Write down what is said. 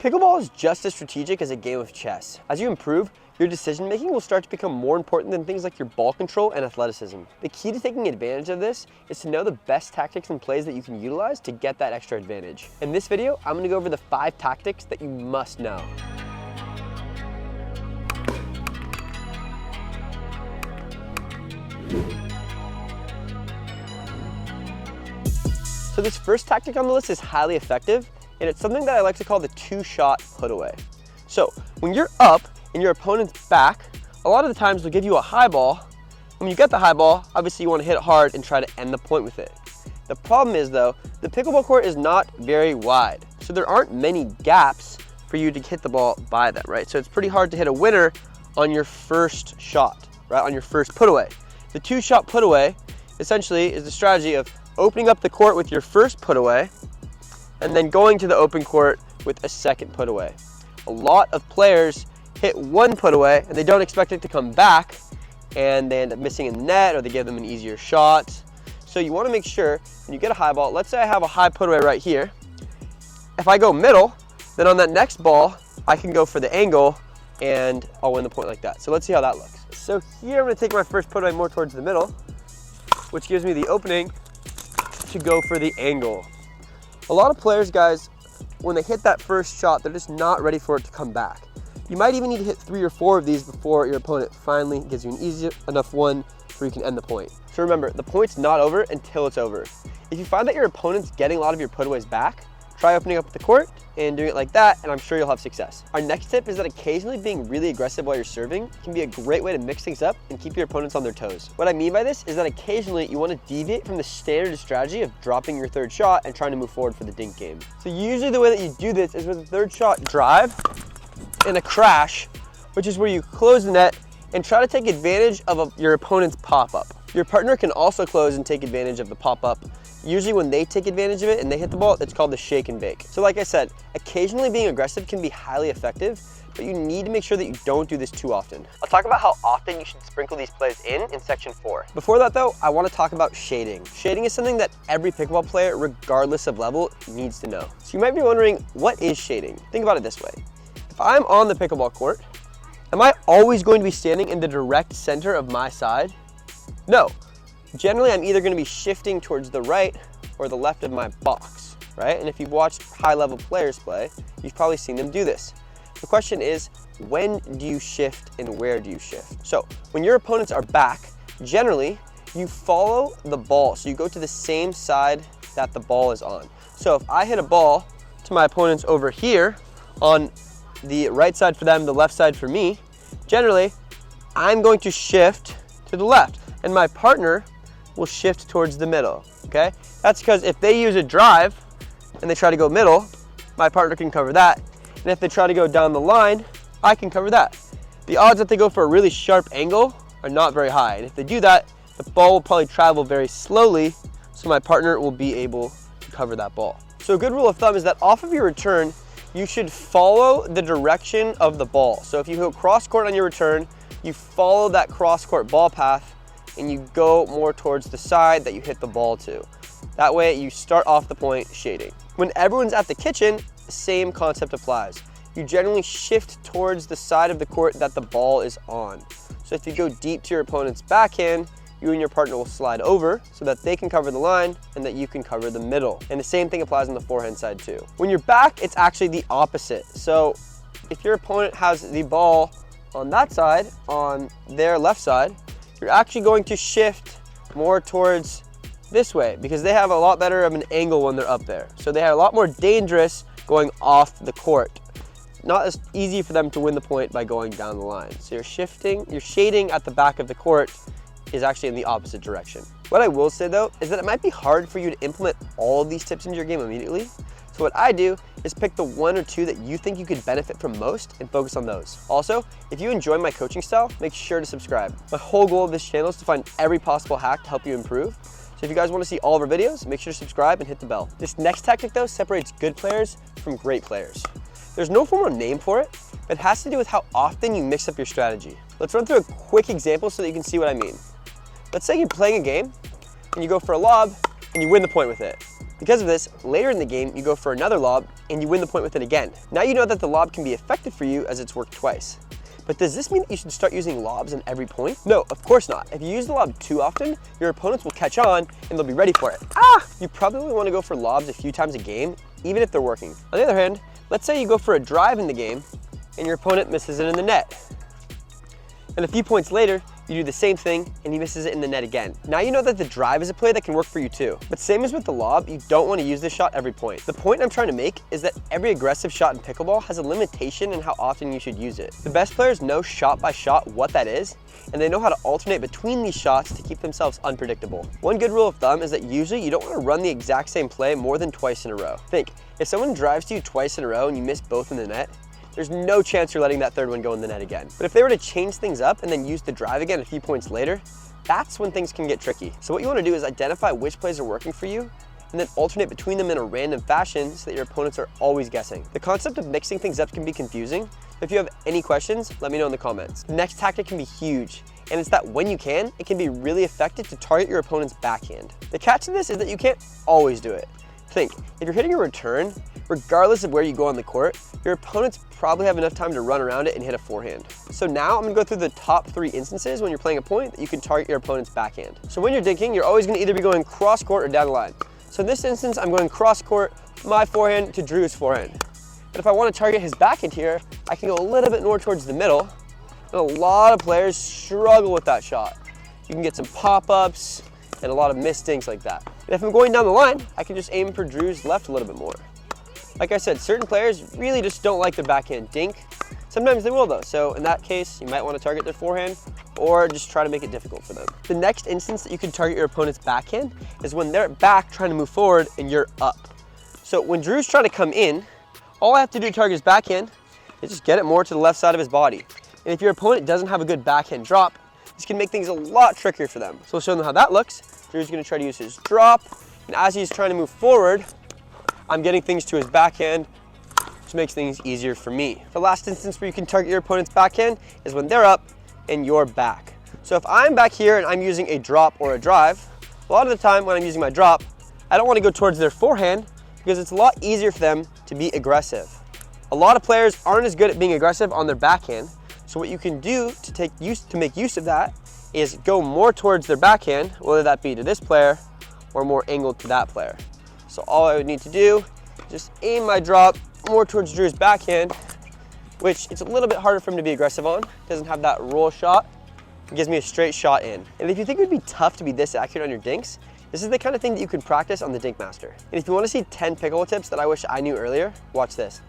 Pickleball is just as strategic as a game of chess. As you improve, your decision making will start to become more important than things like your ball control and athleticism. The key to taking advantage of this is to know the best tactics and plays that you can utilize to get that extra advantage. In this video, I'm going to go over the 5 tactics that you must know. So this first tactic on the list is highly effective, and it's something that I like to call the 2-shot put away. So when you're up and your opponent's back, a lot of the times they'll give you a high ball. When you get the high ball, obviously you want to hit it hard and try to end the point with it. The problem is though, the pickleball court is not very wide. So there aren't many gaps for you to hit the ball by that, right? So it's pretty hard to hit a winner on your first shot, right? On your first put away. The 2-shot put away essentially is the strategy of opening up the court with your first put away and then going to the open court with a second put away. A lot of players hit one put away and they don't expect it to come back, and they end up missing in the net, or they give them an easier shot. So you want to make sure when you get a high ball, let's say I have a high put away right here. If I go middle, then on that next ball, I can go for the angle and I'll win the point like that. So let's see how that looks. So here I'm going to take my first put away more towards the middle, which gives me the opening to go for the angle. A lot of players, guys, when they hit that first shot, they're just not ready for it to come back. You might even need to hit 3 or 4 of these before your opponent finally gives you an easy enough one where you can end the point. So remember, the point's not over until it's over. If you find that your opponent's getting a lot of your putaways back, try opening up the court and doing it like that, and I'm sure you'll have success. Our next tip is that occasionally being really aggressive while you're serving can be a great way to mix things up and keep your opponents on their toes. What I mean by this is that occasionally you want to deviate from the standard strategy of dropping your third shot and trying to move forward for the dink game. So usually the way that you do this is with a third shot drive and a crash, which is where you close the net and try to take advantage of your opponent's pop-up. Your partner can also close and take advantage of the pop-up. Usually when they take advantage of it and they hit the ball, it's called the shake and bake. So like I said, occasionally being aggressive can be highly effective, but you need to make sure that you don't do this too often. I'll talk about how often you should sprinkle these plays in section 4. Before that though, I want to talk about shading. Shading is something that every pickleball player, regardless of level, needs to know. So you might be wondering, what is shading? Think about it this way. If I'm on the pickleball court, am I always going to be standing in the direct center of my side? No. Generally, I'm either going to be shifting towards the right or the left of my box, right? And if you've watched high-level players play, you've probably seen them do this. The question is, when do you shift and where do you shift? So when your opponents are back, generally, you follow the ball. So you go to the same side that the ball is on. So if I hit a ball to my opponents over here on the right side for them, the left side for me, generally, I'm going to shift to the left, and my partner will shift towards the middle, okay? That's because if they use a drive and they try to go middle, my partner can cover that. And if they try to go down the line, I can cover that. The odds that they go for a really sharp angle are not very high. And if they do that, the ball will probably travel very slowly, so my partner will be able to cover that ball. So a good rule of thumb is that off of your return, you should follow the direction of the ball. So if you go cross court on your return, you follow that cross court ball path and you go more towards the side that you hit the ball to. That way you start off the point shading. When everyone's at the kitchen, the same concept applies. You generally shift towards the side of the court that the ball is on. So if you go deep to your opponent's backhand, you and your partner will slide over so that they can cover the line and that you can cover the middle. And the same thing applies on the forehand side too. When you're back, it's actually the opposite. So if your opponent has the ball on that side, on their left side, you're actually going to shift more towards this way because they have a lot better of an angle when they're up there. So they have a lot more dangerous going off the court. Not as easy for them to win the point by going down the line. So you're shading at the back of the court is actually in the opposite direction. What I will say though, is that it might be hard for you to implement all of these tips into your game immediately. So what I do is pick the 1 or 2 that you think you could benefit from most and focus on those. Also, if you enjoy my coaching style, make sure to subscribe. My whole goal of this channel is to find every possible hack to help you improve. So if you guys want to see all of our videos, make sure to subscribe and hit the bell. This next tactic though separates good players from great players. There's no formal name for it, but it has to do with how often you mix up your strategy. Let's run through a quick example so that you can see what I mean. Let's say you're playing a game and you go for a lob and you win the point with it. Because of this, later in the game, you go for another lob and you win the point with it again. Now you know that the lob can be effective for you as it's worked twice. But does this mean that you should start using lobs in every point? No, of course not. If you use the lob too often, your opponents will catch on and they'll be ready for it. You probably want to go for lobs a few times a game, even if they're working. On the other hand, let's say you go for a drive in the game and your opponent misses it in the net. And a few points later, you do the same thing and he misses it in the net again. Now you know that the drive is a play that can work for you too. But same as with the lob, you don't want to use this shot every point. The point I'm trying to make is that every aggressive shot in pickleball has a limitation in how often you should use it. The best players know shot by shot what that is, and they know how to alternate between these shots to keep themselves unpredictable. One good rule of thumb is that usually you don't want to run the exact same play more than twice in a row. Think, if someone drives to you twice in a row and you miss both in the net, there's no chance you're letting that third one go in the net again. But if they were to change things up and then use the drive again a few points later, that's when things can get tricky. So what you want to do is identify which plays are working for you and then alternate between them in a random fashion so that your opponents are always guessing. The concept of mixing things up can be confusing. If you have any questions, let me know in the comments. The next tactic can be huge, and it's that when you can, it can be really effective to target your opponent's backhand. The catch to this is that you can't always do it. Think, if you're hitting a return, regardless of where you go on the court, your opponents probably have enough time to run around it and hit a forehand. So now I'm gonna go through the top 3 instances when you're playing a point that you can target your opponent's backhand. So when you're dinking, you're always gonna either be going cross court or down the line. So in this instance, I'm going cross court, my forehand to Drew's forehand. But if I wanna target his backhand here, I can go a little bit more towards the middle. And a lot of players struggle with that shot. You can get some pop-ups and a lot of missed dinks like that. And if I'm going down the line, I can just aim for Drew's left a little bit more. Like I said, certain players really just don't like their backhand dink. Sometimes they will though, so in that case, you might want to target their forehand or just try to make it difficult for them. The next instance that you can target your opponent's backhand is when they're back trying to move forward and you're up. So when Drew's trying to come in, all I have to do to target his backhand is just get it more to the left side of his body. And if your opponent doesn't have a good backhand drop, this can make things a lot trickier for them. So we'll show them how that looks. Drew's gonna try to use his drop, and as he's trying to move forward, I'm getting things to his backhand, which makes things easier for me. The last instance where you can target your opponent's backhand is when they're up and you're back. So if I'm back here and I'm using a drop or a drive, a lot of the time when I'm using my drop, I don't want to go towards their forehand because it's a lot easier for them to be aggressive. A lot of players aren't as good at being aggressive on their backhand, so what you can do to make use of that is go more towards their backhand, whether that be to this player or more angled to that player. So all I would need to do is just aim my drop more towards Drew's backhand, which it's a little bit harder for him to be aggressive on. It doesn't have that roll shot. It gives me a straight shot in. And if you think it would be tough to be this accurate on your dinks, this is the kind of thing that you can practice on the Dink Master. And if you want to see 10 pickleball tips that I wish I knew earlier, watch this.